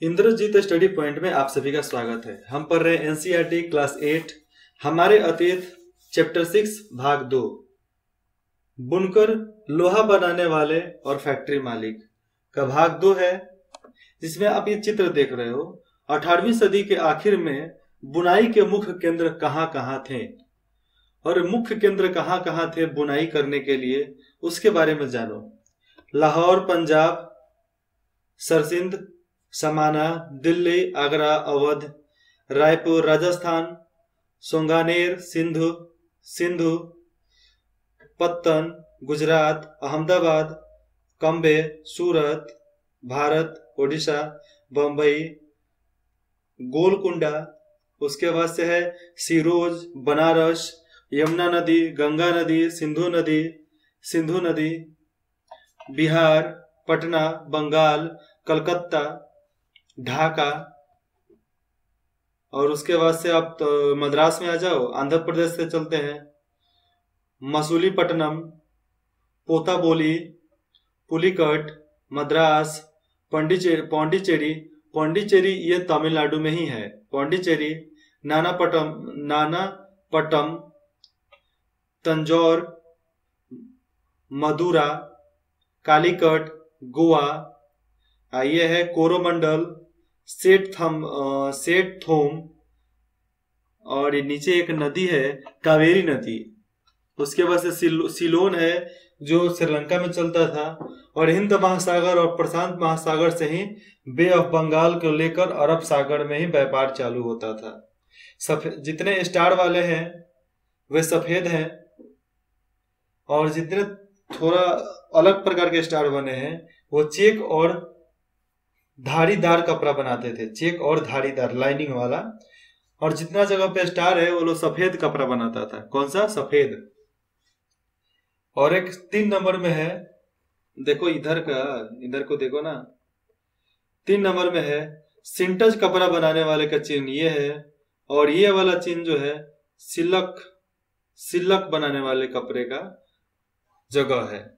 Indrajit study point में आप सभी का स्वागत है। हम पढ़ रहे हैं एनसीईआरटी क्लास 8 हमारे अतीत चैप्टर 6 भाग 2 बुनकर, लोहा बनाने वाले और फैक्ट्री मालिक का भाग 2 है, जिसमें आप ये चित्र देख रहे हो। 18वीं सदी के आखिर में बुनाई के मुख्य केंद्र कहाँ कहाँ थे और मुख्य केंद्र कहाँ कहाँ थे बुनाई करने के लिए, उसके बारे में जानो। लाहौर पंजाब, सरसिंध, समाना, दिल्ली, आगरा, अवध, रायपुर राजस्थान, सोंगानेर सिंधु, पत्तन गुजरात, अहमदाबाद, कंबे सूरत भारत, ओडिशा, बम्बई, गोलकुंडा, उसके बाद से है सिरोज, बनारस, यमुना नदी, गंगा नदी, सिंधु नदी, बिहार, पटना, बंगाल, कलकत्ता, ढाका, और उसके बाद से आप तो मद्रास में आ जाओ। आंध्र प्रदेश से चलते हैं, मसूलीपट्टनम, पोताबोली, पुलिकट, मद्रास, पौंडीचेरी ये तमिलनाडु में ही है। पौंडीचेरी, नानापट्टम, तंजौर, मदुरा, कालीकट, गोवा, ये है कोरोमंडल, सेठ थोम, और नीचे एक नदी है कावेरी नदी। उसके बाद से सिलोन है जो श्रीलंका में चलता था, और हिंद महासागर और प्रशांत महासागर से ही बे ऑफ बंगाल को लेकर अरब सागर में ही व्यापार चालू होता था। जितने स्टार वाले हैं वे सफेद हैं, और जितने थोड़ा अलग प्रकार के स्टार बने हैं वो चेक और धारीदार कपड़ा बनाते थे, चेक और धारीदार लाइनिंग वाला। और जितना जगह पे स्टार है वो लोग सफेद कपड़ा बनाता था। कौन सा? सफेद। और एक 3 नंबर में है, देखो इधर को देखो ना, 3 नंबर में है सिंटज कपड़ा बनाने वाले का चिन्ह ये है, और ये वाला चिन्ह जो है सिल्क बनाने वाले कपड़े का जगह है।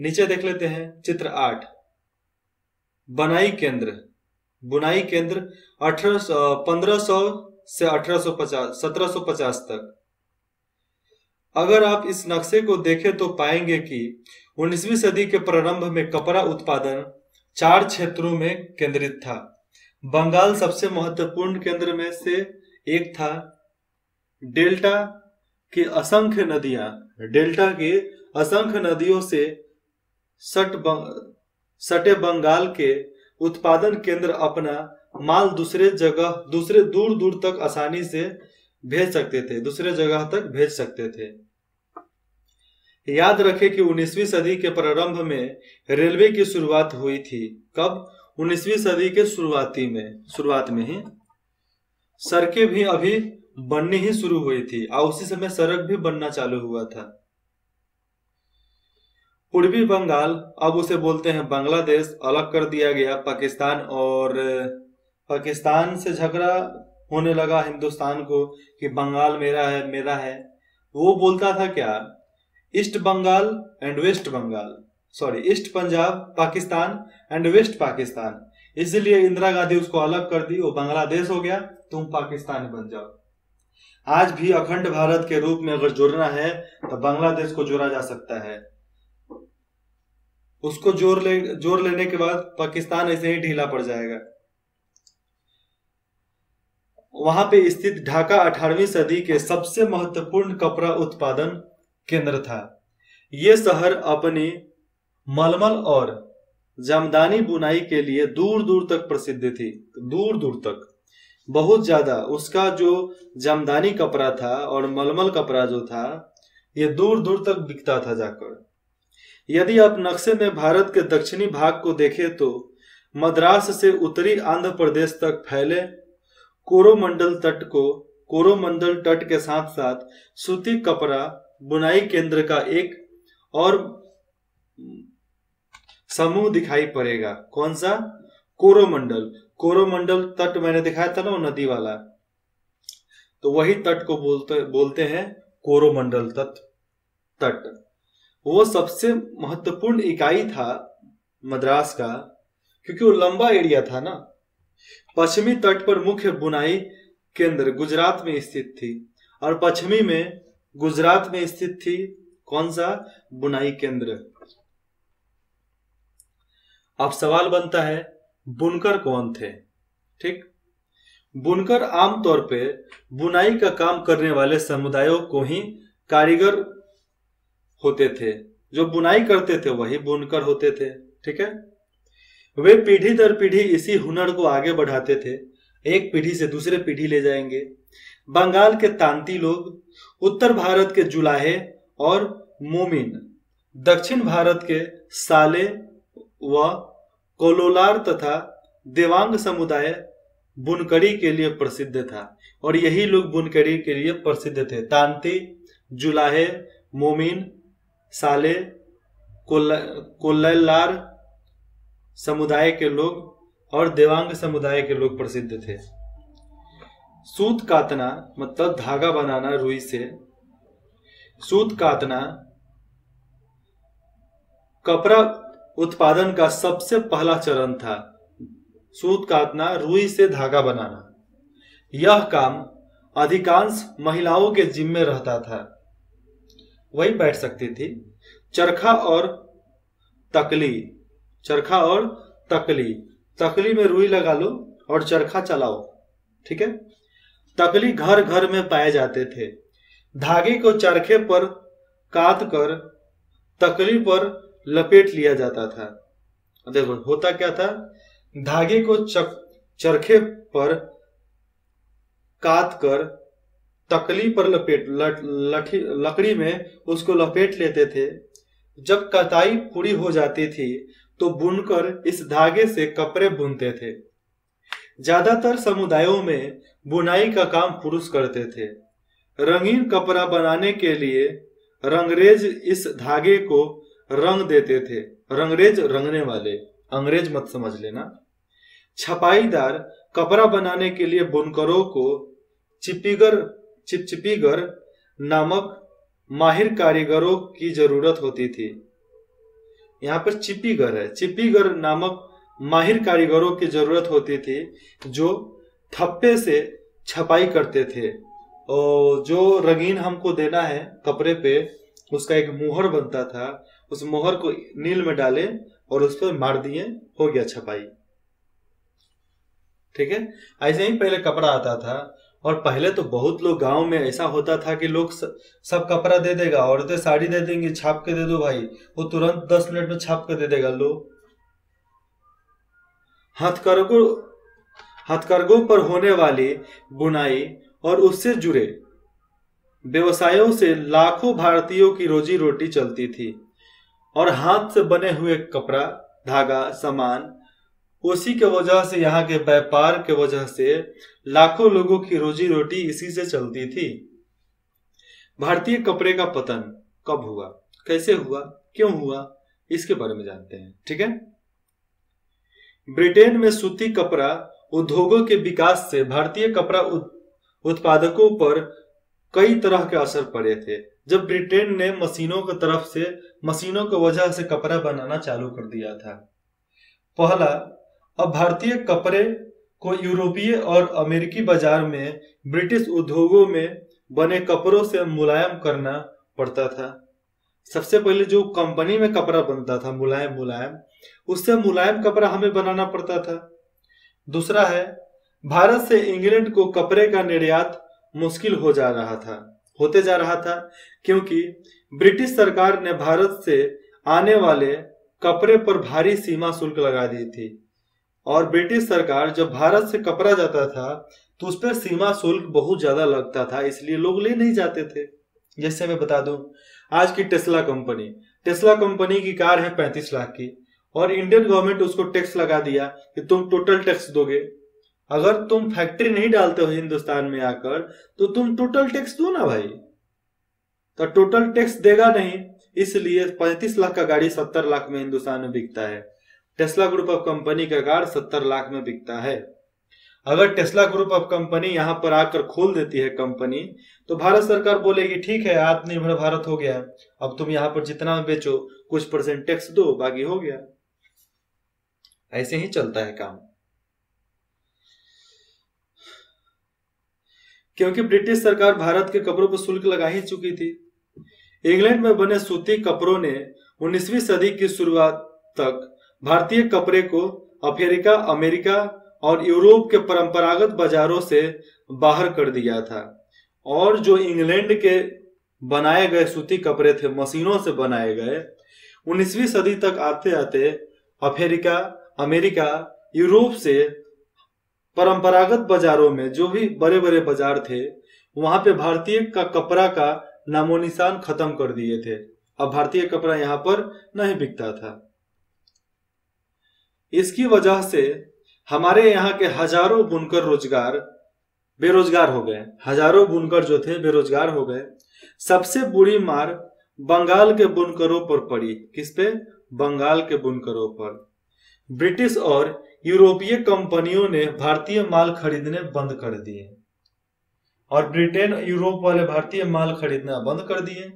नीचे देख लेते हैं चित्र 8, बुनाई केंद्र 1500 से 1750 तक। अगर आप इस नक्शे को देखें तो पाएंगे कि 19वीं सदी के प्रारंभ में कपड़ा उत्पादन 4 क्षेत्रों में केंद्रित था। बंगाल सबसे महत्वपूर्ण केंद्र में से एक था। डेल्टा की असंख्य नदियों से सटे बंगाल के उत्पादन केंद्र अपना माल दूसरे दूर दूर तक आसानी से भेज सकते थे। याद रखें कि 19वीं सदी के प्रारंभ में रेलवे की शुरुआत हुई थी। कब? 19वीं सदी के शुरुआत में ही। सड़कें भी अभी बननी ही शुरू हुई थी, और उसी समय सड़क भी बनना चालू हुआ था। पूर्वी बंगाल, अब उसे बोलते हैं बांग्लादेश, अलग कर दिया गया। पाकिस्तान से झगड़ा होने लगा हिंदुस्तान को कि बंगाल मेरा है। वो बोलता था क्या? East Punjab Pakistan and West Pakistan. इसलिए इंदिरा गांधी उसको अलग कर दी, वो बांग्लादेश हो गया, तुम पाकिस्तान बन जाओ। आज भी अखंड भारत के रूप में अगर जोड़ना है तो बांग्लादेश को जोड़ा जा सकता है। उसको जोड़ लेने के बाद पाकिस्तान ऐसे ही ढीला पड़ जाएगा। वहां पे स्थित ढाका 18वीं सदी के सबसे महत्वपूर्ण कपड़ा उत्पादन केंद्र था। ये शहर अपनी मलमल और जामदानी बुनाई के लिए दूर दूर तक प्रसिद्ध थी। दूर दूर तक, बहुत ज्यादा। उसका जो जामदानी कपड़ा था और मलमल कपड़ा जो था, ये दूर दूर तक बिकता था जाकर। यदि आप नक्शे में भारत के दक्षिणी भाग को देखें तो मद्रास से उत्तरी आंध्र प्रदेश तक फैले कोरोमंडल तट के साथ साथ सूती कपड़ा बुनाई केंद्र का एक और समूह दिखाई पड़ेगा। कौन सा? कोरोमंडल तट मैंने दिखाया था ना, वो नदी वाला, तो वही तट को बोलते हैं कोरोमंडल तट। वो सबसे महत्वपूर्ण इकाई था मद्रास का, क्योंकि वो लंबा एरिया था ना। पश्चिमी तट पर मुख्य बुनाई केंद्र गुजरात में स्थित थी, और पश्चिमी में गुजरात में स्थित थी कौन सा बुनाई केंद्र। अब सवाल बनता है बुनकर कौन थे। ठीक, बुनकर आमतौर पे बुनाई का काम करने वाले समुदायों को ही कारीगर होते थे। जो बुनाई करते थे वही बुनकर होते थे। ठीक है, वे पीढ़ी दर पीढ़ी इसी हुनर को आगे बढ़ाते थे, एक पीढ़ी से दूसरे पीढ़ी ले जाएंगे। बंगाल के तांती लोग, उत्तर भारत के जुलाहे और मोमिन, दक्षिण भारत के साले व कोलोलार तथा देवांग समुदाय बुनकरी के लिए प्रसिद्ध था। और यही लोग बुनकरी के लिए प्रसिद्ध थे। तांती, जुलाहे, मोमिन, साले, कोल्लार समुदाय के लोग और देवांग समुदाय के लोग प्रसिद्ध थे। सूत कातना मतलब धागा बनाना रुई से। सूत कातना कपड़ा उत्पादन का सबसे पहला चरण था। सूत कातना रुई से धागा बनाना, यह काम अधिकांश महिलाओं के जिम्मे रहता था, वही बैठ सकती थी। चरखा और तकली, चरखा और तकली, तकली में रुई लगा लो और चरखा चलाओ। ठीक है, तकली घर घर में पाए जाते थे। धागे को चरखे पर काट कर तकली पर लपेट लिया जाता था। देखो होता क्या था, धागे को चरखे पर काट कर तकली पर लकड़ी में उसको लपेट लेते थे। जब कटाई पूरी हो जाती थी तो बुनकर इस धागे से कपड़े बुनते थे। ज्यादातर समुदायों में बुनाई का काम पुरुष करते थे। रंगीन कपड़ा बनाने के लिए रंगरेज इस धागे को रंग देते थे। रंगरेज रंगने वाले, अंग्रेज मत समझ लेना। छपाईदार कपड़ा बनाने के लिए बुनकरों को चिपचिपीगर नामक माहिर कारीगरों की जरूरत होती थी। यहाँ पर चिपीगर है, चिपीगर नामक माहिर कारीगरों की जरूरत होती थी जो थप्पे से छपाई करते थे। और जो रंगीन हमको देना है कपड़े पे, उसका एक मोहर बनता था, उस मोहर को नील में डाले और उस पर मार दिए, हो गया छपाई। ठीक है, ऐसे ही पहले कपड़ा आता था। और पहले तो बहुत लोग गांव में ऐसा होता था कि लोग सब कपड़ा दे देगा, औरतें साड़ी दे देंगी, छाप के दे दो भाई, वो तुरंत 10 मिनट में छाप के दे देगा। लो, हथकरघों पर होने वाली बुनाई और उससे जुड़े व्यवसायों से लाखों भारतीयों की रोजी रोटी चलती थी। और हाथ से बने हुए कपड़ा, धागा, सामान, उसी के वजह से, यहाँ के व्यापार के वजह से लाखों लोगों की रोजी रोटी इसी से चलती थी। भारतीय कपड़े का पतन कब हुआ, कैसे हुआ, क्यों हुआ, इसके बारे में जानते हैं। ठीक है, ब्रिटेन में सूती कपड़ा उद्योगों के विकास से भारतीय कपड़ा उत्पादकों पर कई तरह के असर पड़े थे। जब ब्रिटेन ने मशीनों की वजह से कपड़ा बनाना चालू कर दिया था। पहला, अब भारतीय कपड़े को यूरोपीय और अमेरिकी बाजार में ब्रिटिश उद्योगों में बने कपड़ों से मुलायम करना पड़ता था। सबसे पहले जो कंपनी में कपड़ा बनता था मुलायम, उससे मुलायम कपड़ा हमें बनाना पड़ता था। दूसरा है, भारत से इंग्लैंड को कपड़े का निर्यात मुश्किल होते जा रहा था क्योंकि ब्रिटिश सरकार ने भारत से आने वाले कपड़े पर भारी सीमा शुल्क लगा दी थी। और ब्रिटिश सरकार जब भारत से कपड़ा जाता था तो उस पर सीमा शुल्क बहुत ज्यादा लगता था, इसलिए लोग ले नहीं जाते थे। जैसे मैं बता दूं, आज की टेस्ला कंपनी की कार है 35 लाख की, और इंडियन गवर्नमेंट उसको टैक्स लगा दिया कि तुम टोटल टैक्स दोगे। अगर तुम फैक्ट्री नहीं डालते हो हिंदुस्तान में आकर तो तुम टोटल टैक्स दो ना भाई। तो टोटल टैक्स देगा नहीं, इसलिए 35 लाख का गाड़ी 70 लाख में हिंदुस्तान में बिकता है। टेस्ला ग्रुप ऑफ कंपनी का कार 70 लाख में बिकता है। अगर टेस्ला ग्रुप ऑफ कंपनी यहाँ पर आकर खोल देती है कंपनी, तो भारत सरकार बोलेगी ठीक है, आत्मनिर्भर भारत हो गया, अब तुम यहाँ पर जितना बेचो कुछ % टैक्स दो, बाकी हो गया। ऐसे ही चलता है काम। क्योंकि ब्रिटिश सरकार भारत के कपड़ों पर शुल्क लगा ही चुकी थी। इंग्लैंड में बने सूती कपड़ों ने 19वीं सदी की शुरुआत तक भारतीय कपड़े को अफ्रीका, अमेरिका और यूरोप के परंपरागत बाजारों से बाहर कर दिया था। और जो इंग्लैंड के बनाए गए सूती कपड़े थे, मशीनों से बनाए गए, 19वीं सदी तक आते आते अफ्रीका, अमेरिका, यूरोप से परंपरागत बाजारों में, जो भी बड़े बड़े बाजार थे, वहां पे भारतीय का कपड़ा का नामो निशान खत्म कर दिए थे। अब भारतीय कपड़ा यहाँ पर नहीं बिकता था। इसकी वजह से हमारे यहाँ के हजारों बुनकर बेरोजगार हो गए। हजारों बुनकर जो थे बेरोजगार हो गए। सबसे बुरी मार बंगाल के बुनकरों पर पड़ी। किस पे? बंगाल के बुनकरों पर। ब्रिटिश और यूरोपीय कंपनियों ने भारतीय माल खरीदने बंद कर दिए और ब्रिटेन, यूरोप वाले भारतीय माल खरीदना बंद कर दिए।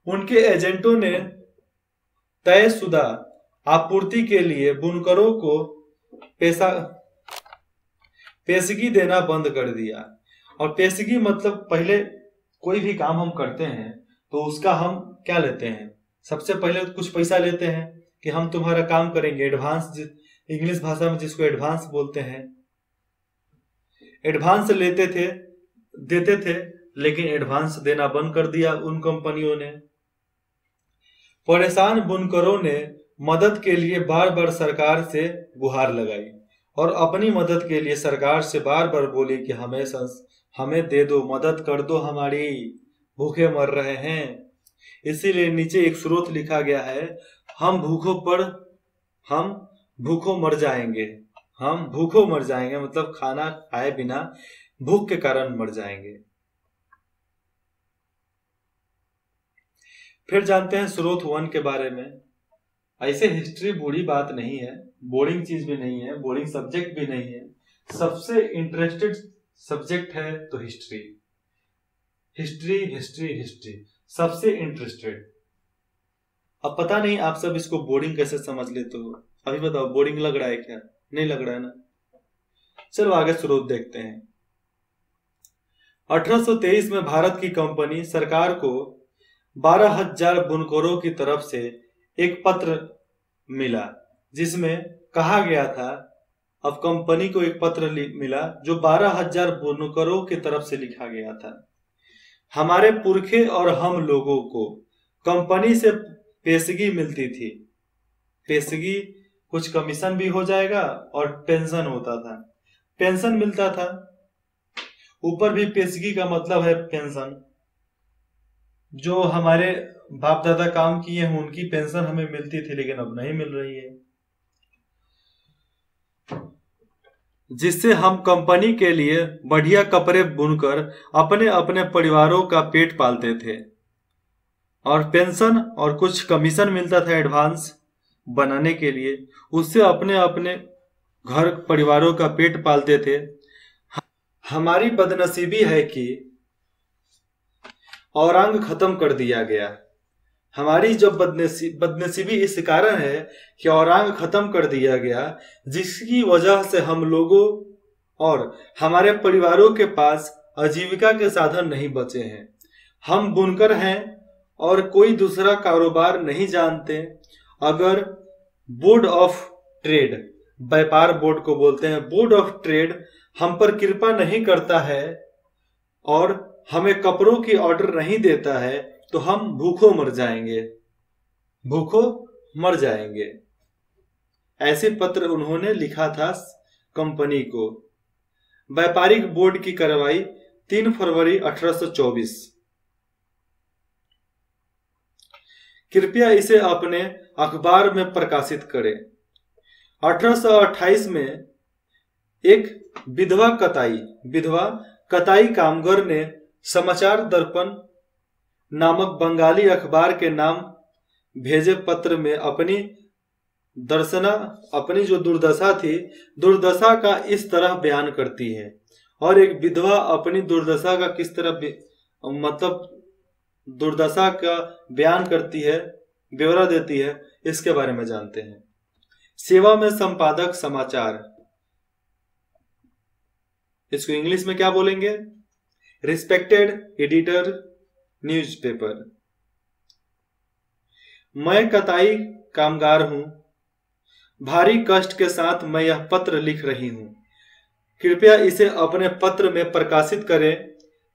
उनके एजेंटों ने तयशुदा आपूर्ति के लिए बुनकरों को पेशगी देना बंद कर दिया। और पेशगी मतलब पहले कोई भी काम हम करते हैं तो उसका हम क्या लेते हैं? सबसे पहले कुछ पैसा लेते हैं कि हम तुम्हारा काम करेंगे। एडवांस, इंग्लिश भाषा में जिसको एडवांस बोलते हैं, एडवांस देते थे, लेकिन एडवांस देना बंद कर दिया उन कंपनियों ने। परेशान बुनकरों ने मदद के लिए बार बार सरकार से गुहार लगाई और अपनी मदद के लिए सरकार से बार बार बोली कि हमें दे दो, मदद कर दो हमारी, भूखे मर रहे हैं। इसीलिए नीचे एक स्रोत लिखा गया है, हम भूखों मर जाएंगे, मतलब खाना खाए बिना भूख के कारण मर जाएंगे। फिर जानते हैं स्रोत 1 के बारे में। ऐसे हिस्ट्री बुरी बात नहीं है, बोरिंग चीज भी नहीं है, बोरिंग सब्जेक्ट भी नहीं है। सबसे इंटरेस्टेड सब्जेक्ट है तो हिस्ट्री सबसे इंटरेस्टेड। अब पता नहीं आप सब इसको बोरिंग कैसे समझ लेते हो। अभी बताओ, बोरिंग लग रहा है क्या? नहीं लग रहा है ना? चलो आगे स्रोत देखते हैं। 1823 में भारत की कंपनी सरकार को 12,000 बुनकरों की तरफ से एक पत्र मिला जिसमें कहा गया था, अब कंपनी को एक पत्र मिला जो 12,000 बुनकरों की तरफ से लिखा गया था। हमारे पुरखे और हम लोगों को कंपनी से पेशगी मिलती थी। पेशगी कुछ कमीशन भी हो जाएगा और पेंशन होता था, पेंशन मिलता था। ऊपर भी पेशगी का मतलब है पेंशन। जो हमारे बाप दादा काम किए हैं उनकी पेंशन हमें मिलती थी, लेकिन अब नहीं मिल रही है, जिससे हम कंपनी के लिए बढ़िया कपड़े बुनकर अपने अपने परिवारों का पेट पालते थे और पेंशन और कुछ कमीशन मिलता था एडवांस बनाने के लिए, उससे अपने अपने घर परिवारों का पेट पालते थे। हमारी बदनसीबी है कि औरंग खत्म कर दिया गया। हमारी जो बदनसीबी इस कारण है कि औरंग खत्म कर दिया गया, जिसकी वजह से हम लोगों और हमारे परिवारों के पास आजीविका के साधन नहीं बचे हैं। हम बुनकर हैं और कोई दूसरा कारोबार नहीं जानते। अगर बोर्ड ऑफ ट्रेड, व्यापार बोर्ड को बोलते हैं, बोर्ड ऑफ ट्रेड हम पर कृपा नहीं करता है और हमें कपड़ों की ऑर्डर नहीं देता है तो हम भूखों मर जाएंगे। ऐसे पत्र उन्होंने लिखा था कंपनी को। व्यापारिक बोर्ड की कार्रवाई 3 फरवरी 1824। कृपया इसे अपने अखबार में प्रकाशित करें। 1828 में एक विधवा कताई कामगार ने समाचार दर्पण नामक बंगाली अखबार के नाम भेजे पत्र में अपनी जो दुर्दशा थी, दुर्दशा का इस तरह बयान करती है। और एक विधवा अपनी दुर्दशा का किस तरह मतलब दुर्दशा का बयान करती है, ब्यौरा देती है, इसके बारे में जानते हैं। सेवा में संपादक समाचार, इसको इंग्लिश में क्या बोलेंगे? Respected editor newspaper. मैं कताई कामगार हूं, भारी कष्ट के साथ मैं यह पत्र लिख रही हूं। कृपया इसे अपने पत्र में प्रकाशित करें।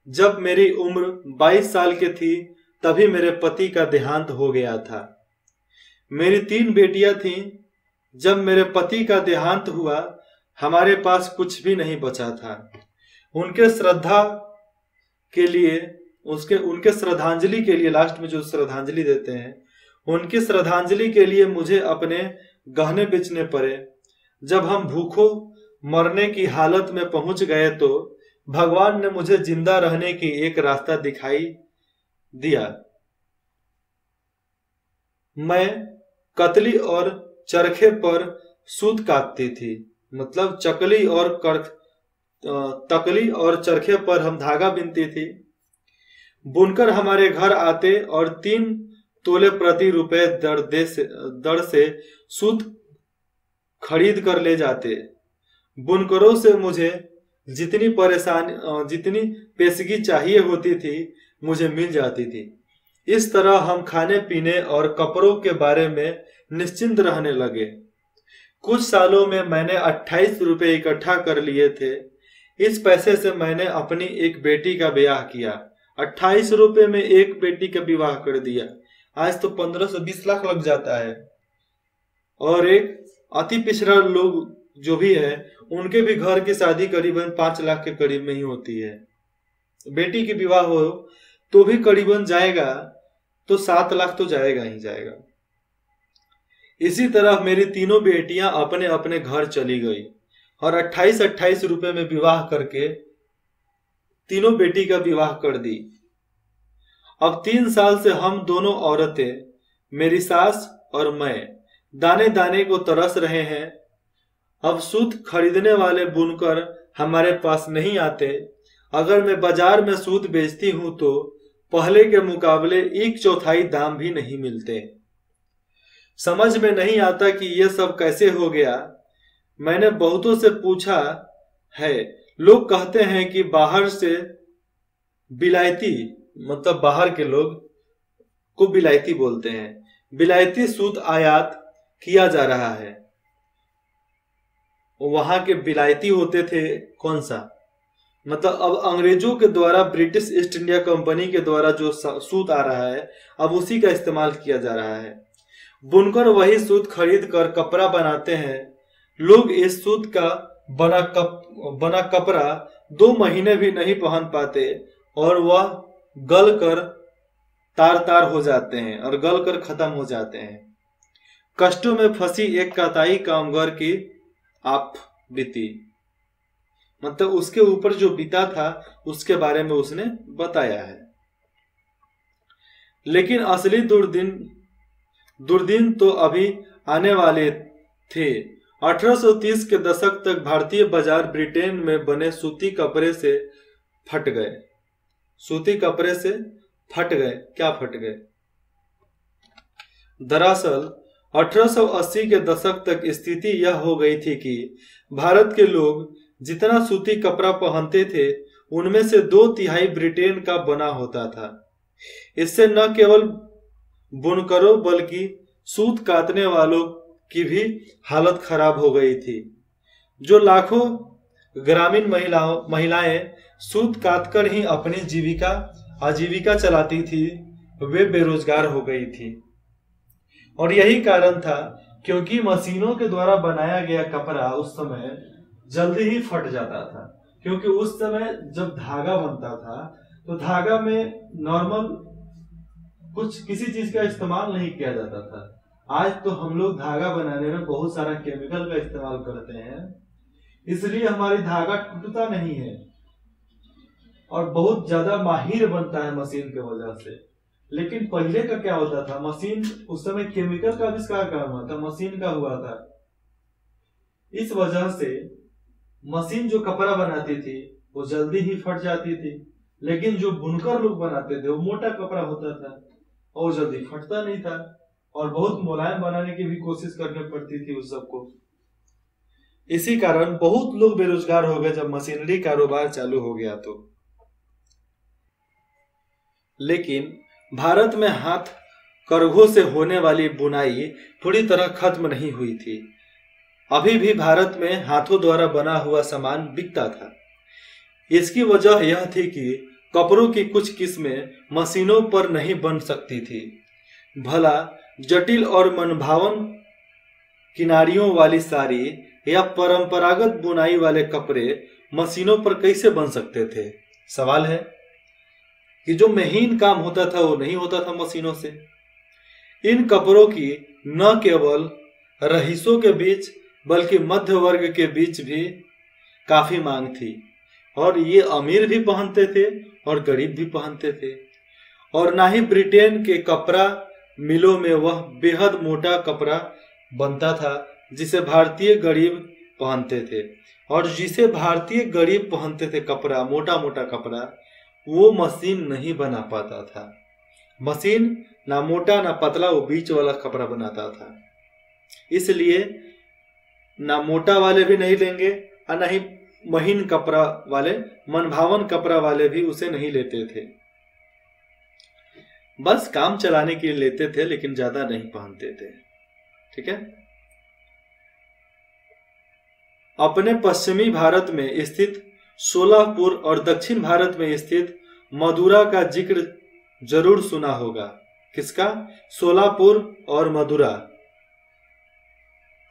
जब मेरी उम्र 22 साल की थी तभी मेरे पति का देहांत हो गया था। मेरी 3 बेटियां थीं। जब मेरे पति का देहांत हुआ हमारे पास कुछ भी नहीं बचा था। उनके श्रद्धांजलि के लिए लास्ट में जो श्रद्धांजलि देते हैं, उनकी श्रद्धांजलि के लिए मुझे अपने गहने बेचने पड़े। जब हम भूखों मरने की हालत में पहुंच गए तो भगवान ने मुझे जिंदा रहने की एक रास्ता दिखाई दिया। मैं कतली और चरखे पर सूत काटती थी, मतलब तकली और चरखे पर हम धागा बिनती थी। बुनकर हमारे घर आते और 3 तोले प्रति रुपए दर से सूत खरीद कर ले जाते। बुनकरों से मुझे जितनी पेशगी चाहिए होती थी मुझे मिल जाती थी। इस तरह हम खाने पीने और कपड़ों के बारे में निश्चिंत रहने लगे। कुछ सालों में मैंने 28 रुपए इकट्ठा कर लिए थे। इस पैसे से मैंने अपनी एक बेटी का ब्याह किया। 28 रुपए में एक बेटी का विवाह कर दिया। आज तो 15 से 20 लाख लग जाता है। और एक अति पिछड़ा लोग जो भी है उनके भी घर की शादी करीबन 5 लाख के करीब में ही होती है। बेटी की विवाह हो तो भी करीबन जाएगा तो 7 लाख तो जाएगा ही जाएगा। इसी तरह मेरी तीनों बेटियां अपने अपने घर चली गई और 28-28 रुपए में विवाह करके तीनों बेटी का विवाह कर दी। अब 3 साल से हम दोनों औरतें, मेरी सास और मैं, दाने दाने को तरस रहे हैं। अब सूत खरीदने वाले बुनकर हमारे पास नहीं आते। अगर मैं बाजार में सूत बेचती हूं तो पहले के मुकाबले 1/4 दाम भी नहीं मिलते। समझ में नहीं आता कि यह सब कैसे हो गया। मैंने बहुतों से पूछा है। लोग कहते हैं कि बाहर से बिलायती, मतलब बाहर के लोग को बिलायती बोलते हैं, बिलायती सूत आयात किया जा रहा है। वहां के बिलायती होते थे कौन सा, मतलब अब अंग्रेजों के द्वारा ब्रिटिश ईस्ट इंडिया कंपनी के द्वारा जो सूत आ रहा है अब उसी का इस्तेमाल किया जा रहा है। बुनकर वही सूत खरीद कर कपड़ा बनाते हैं। लोग इस सूत का बना कपड़ा 2 महीने भी नहीं पहन पाते और वह गल कर तार हो जाते हैं और गल कर खत्म हो जाते हैं। कष्टों में फंसी एक कताई कामगार की आप बीती, मतलब उसके ऊपर जो बीता था उसके बारे में उसने बताया है। लेकिन असली दुर्दिन तो अभी आने वाले थे। 1830 के दशक तक भारतीय बाजार ब्रिटेन में बने सूती कपड़े से फट गए। सूती कपड़े से फट गए, क्या फट गए? दरअसल 1880 के दशक तक स्थिति यह हो गई थी कि भारत के लोग जितना सूती कपड़ा पहनते थे उनमें से 2/3 ब्रिटेन का बना होता था। इससे न केवल बुनकरों बल्कि सूत काटने वालों की भी हालत खराब हो गई थी। जो लाखों ग्रामीण महिलाएं सूत काटकर ही अपनी आजीविका चलाती थी, वे बेरोजगार हो गई थी। और यही कारण था क्योंकि मशीनों के द्वारा बनाया गया कपड़ा उस समय जल्दी ही फट जाता था। क्योंकि उस समय जब धागा बनता था तो धागा में नॉर्मल किसी चीज का इस्तेमाल नहीं किया जाता था। आज तो हम लोग धागा बनाने में बहुत सारा केमिकल का इस्तेमाल करते हैं, इसलिए हमारी धागा टूटता नहीं है और बहुत ज्यादा माहिर बनता है मशीन की वजह से। लेकिन पहले का क्या होता था, मशीन उस समय केमिकल का आविष्कार कहाँ हुआ था, मशीन का हुआ था। इस वजह से मशीन जो कपड़ा बनाती थी वो जल्दी ही फट जाती थी, लेकिन जो बुनकर लोग बनाते थे वो मोटा कपड़ा होता था और जल्दी फटता नहीं था। और बहुत मुलायम बनाने की भी कोशिश करनी पड़ती थी उस सबको। इसी कारण बहुत लोग बेरोजगार हो गए जब मशीनरी कारोबार चालू हो गया तो। लेकिन भारत में हाथ करघों से होने वाली बुनाई पूरी तरह खत्म नहीं हुई थी। अभी भी भारत में हाथों द्वारा बना हुआ सामान बिकता था। इसकी वजह यह थी कि कपड़ों की कुछ किस्में मशीनों पर नहीं बन सकती थी। भला जटिल और मनभावन किनारियों वाली साड़ी या परंपरागत बुनाई वाले कपड़े मशीनों पर कैसे बन सकते थे? सवाल है कि जो महीन काम होता था वो नहीं होता था मशीनों से। इन कपड़ों की न केवल रईसों के बीच बल्कि मध्य वर्ग के बीच भी काफी मांग थी, और ये अमीर भी पहनते थे और गरीब भी पहनते थे। और ना ही ब्रिटेन के कपड़ा मिलों में वह बेहद मोटा कपड़ा बनता था जिसे भारतीय गरीब पहनते थे, और जिसे भारतीय गरीब पहनते थे कपड़ा, मोटा मोटा कपड़ा, वो मशीन नहीं बना पाता था। मशीन ना मोटा ना पतला, वो बीच वाला कपड़ा बनाता था। इसलिए ना मोटा वाले भी नहीं लेंगे और ना ही महीन कपड़ा वाले, मनभावन कपड़ा वाले भी उसे नहीं लेते थे। बस काम चलाने के लिए लेते थे, लेकिन ज्यादा नहीं पहनते थे। ठीक है। अपने पश्चिमी भारत में स्थित सोलापुर और दक्षिण भारत में स्थित मदुरा का जिक्र जरूर सुना होगा। किसका? सोलापुर और मदुरा,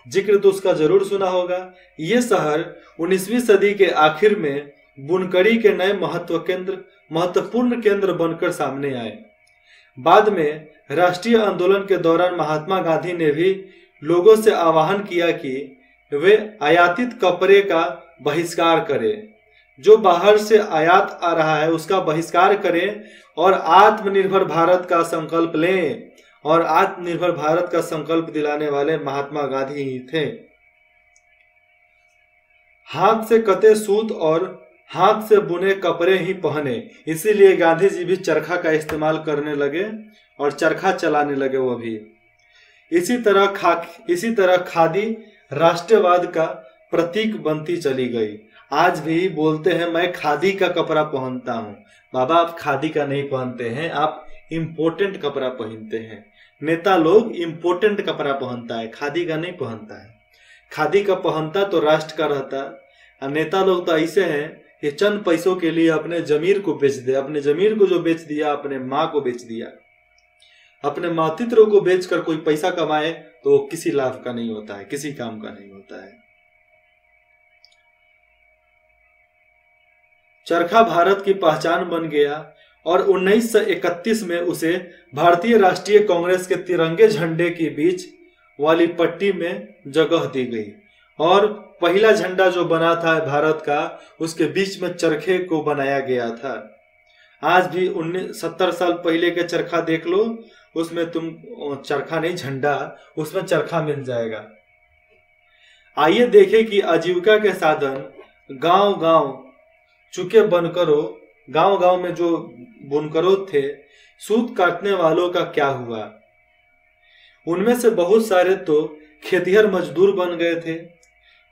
जिक्र तो उसका जरूर सुना होगा। ये शहर 19वीं सदी के आखिर में बुनकरी के नए महत्वपूर्ण केंद्र बनकर सामने आए। बाद में राष्ट्रीय आंदोलन के दौरान महात्मा गांधी ने भी लोगों से आह्वान किया कि वे आयातित कपड़े का बहिष्कार करें। जो बाहर से आयात आ रहा है उसका बहिष्कार करें और आत्मनिर्भर भारत का संकल्प लें। और आत्मनिर्भर भारत का संकल्प दिलाने वाले महात्मा गांधी ही थे। हाथ से कते सूत और हाथ से बुने कपड़े ही पहने, इसीलिए गांधी जी भी चरखा का इस्तेमाल करने लगे और चरखा चलाने लगे वो भी। इसी तरह खादी राष्ट्रवाद का प्रतीक बनती चली गई। आज भी बोलते हैं मैं खादी का कपड़ा पहनता हूं। बाबा, आप खादी का नहीं पहनते हैं, आप इम्पोर्टेंट कपड़ा पहनते हैं। नेता लोग इम्पोर्टेंट कपड़ा पहनता है, खादी का नहीं पहनता है। खादी का पहनता तो राष्ट्र का रहता। और नेता लोग तो ऐसे हैं कि चंद पैसों के लिए अपने जमीर को बेच दे। अपने जमीर को जो बेच दिया, अपने माँ को बेच दिया, अपने मातृत्व को बेचकर कोई पैसा कमाए तो किसी लाभ का नहीं होता है, किसी काम का नहीं होता है। चरखा भारत की पहचान बन गया और 1931 में उसे भारतीय राष्ट्रीय कांग्रेस के तिरंगे झंडे के बीच वाली पट्टी में जगह दी गई। और पहला झंडा जो बना था भारत का, उसके बीच में चरखे को बनाया गया था। आज भी 70 साल पहले के चरखा देख लो, उसमें तुम चरखा नहीं, झंडा, उसमें चरखा मिल जाएगा। आइए देखें कि आजीविका के साधन गांव गांव चुके बनकरों, गांव गांव में जो बुनकरों थे, सूत काटने वालों का क्या हुआ। उनमें से बहुत सारे तो खेतिहर मजदूर बन गए थे,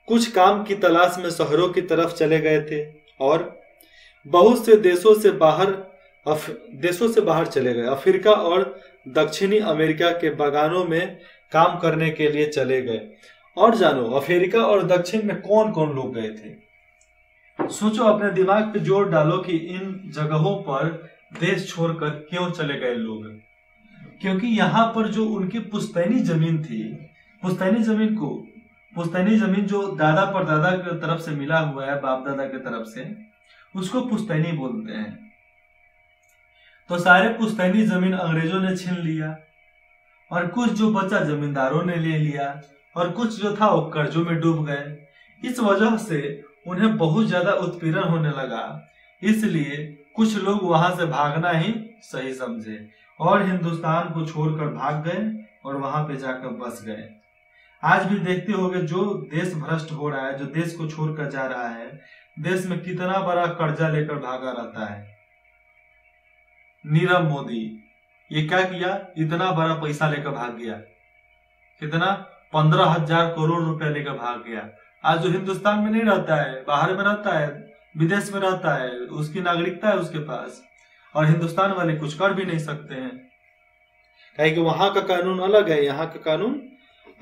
कुछ काम की तलाश में शहरों की तरफ चले गए थे, और बहुत से देशों से बाहर चले गए। अफ्रीका और दक्षिणी अमेरिका के बागानों में काम करने के लिए चले गए। और जानो, अफ्रीका और दक्षिण में कौन कौन लोग गए थे? सोचो, अपने दिमाग पे जोर डालो कि इन जगहों पर देश छोड़कर क्यों चले गए लोग। क्योंकि यहाँ पर जो उनकी पुश्तैनी जमीन थी, पुश्तैनी जमीन जो दादा परदादा की तरफ से मिला हुआ है, बाप दादा की तरफ से, उसको पुश्तैनी बोलते हैं। तो सारे पुश्तैनी जमीन अंग्रेजों ने छीन लिया, और कुछ जो बचा जमींदारों ने ले लिया, और कुछ जो था वो कर्जों में डूब गए। इस वजह से उन्हें बहुत ज्यादा उत्पीड़न होने लगा। इसलिए कुछ लोग वहां से भागना ही सही समझे और हिंदुस्तान को छोड़कर भाग गए और वहां पे जाकर बस गए। आज भी देखते होंगे जो देश भ्रष्ट हो रहा है, जो देश को छोड़कर जा रहा है, देश में कितना बड़ा कर्जा लेकर भागा रहता है। नीरव मोदी, ये क्या किया, इतना बड़ा पैसा लेकर भाग गया, कितना 15,000 करोड़ रुपया लेकर भाग गया। आज जो हिंदुस्तान में नहीं रहता है, बाहर में रहता है, विदेश में रहता है, उसकी नागरिकता है उसके पास, और हिंदुस्तान वाले कुछ कर भी नहीं सकते हैं, क्योंकि कि वहां का कानून अलग है, यहाँ का कानून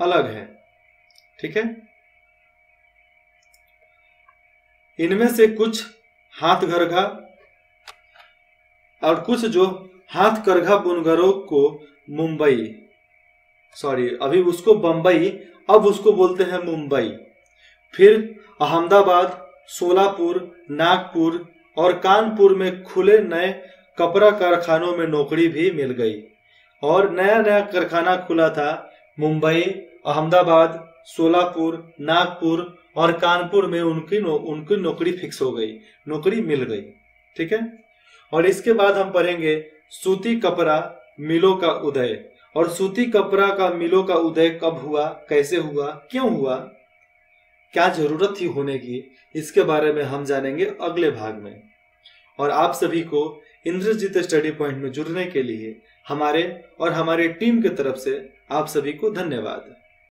अलग है। ठीक है, इनमें से कुछ हाथ करघा और कुछ जो हाथ करघा बुनकरों को अभी उसको बंबई, अब उसको बोलते हैं मुंबई, फिर अहमदाबाद, सोलापुर, नागपुर और कानपुर में खुले नए कपड़ा कारखानों में नौकरी भी मिल गई। और नया नया कारखाना खुला था मुंबई, अहमदाबाद, सोलापुर, नागपुर और कानपुर में उनकी नौकरी फिक्स हो गई, नौकरी मिल गई। ठीक है, और इसके बाद हम पढ़ेंगे सूती कपड़ा मिलों का उदय। और सूती कपड़ा का मिलों का उदय कब हुआ, कैसे हुआ, क्यों हुआ, क्या जरूरत थी होने की, इसके बारे में हम जानेंगे अगले भाग में। और आप सभी को इंद्रजीत स्टडी पॉइंट में जुड़ने के लिए हमारे और हमारे टीम की तरफ से आप सभी को धन्यवाद।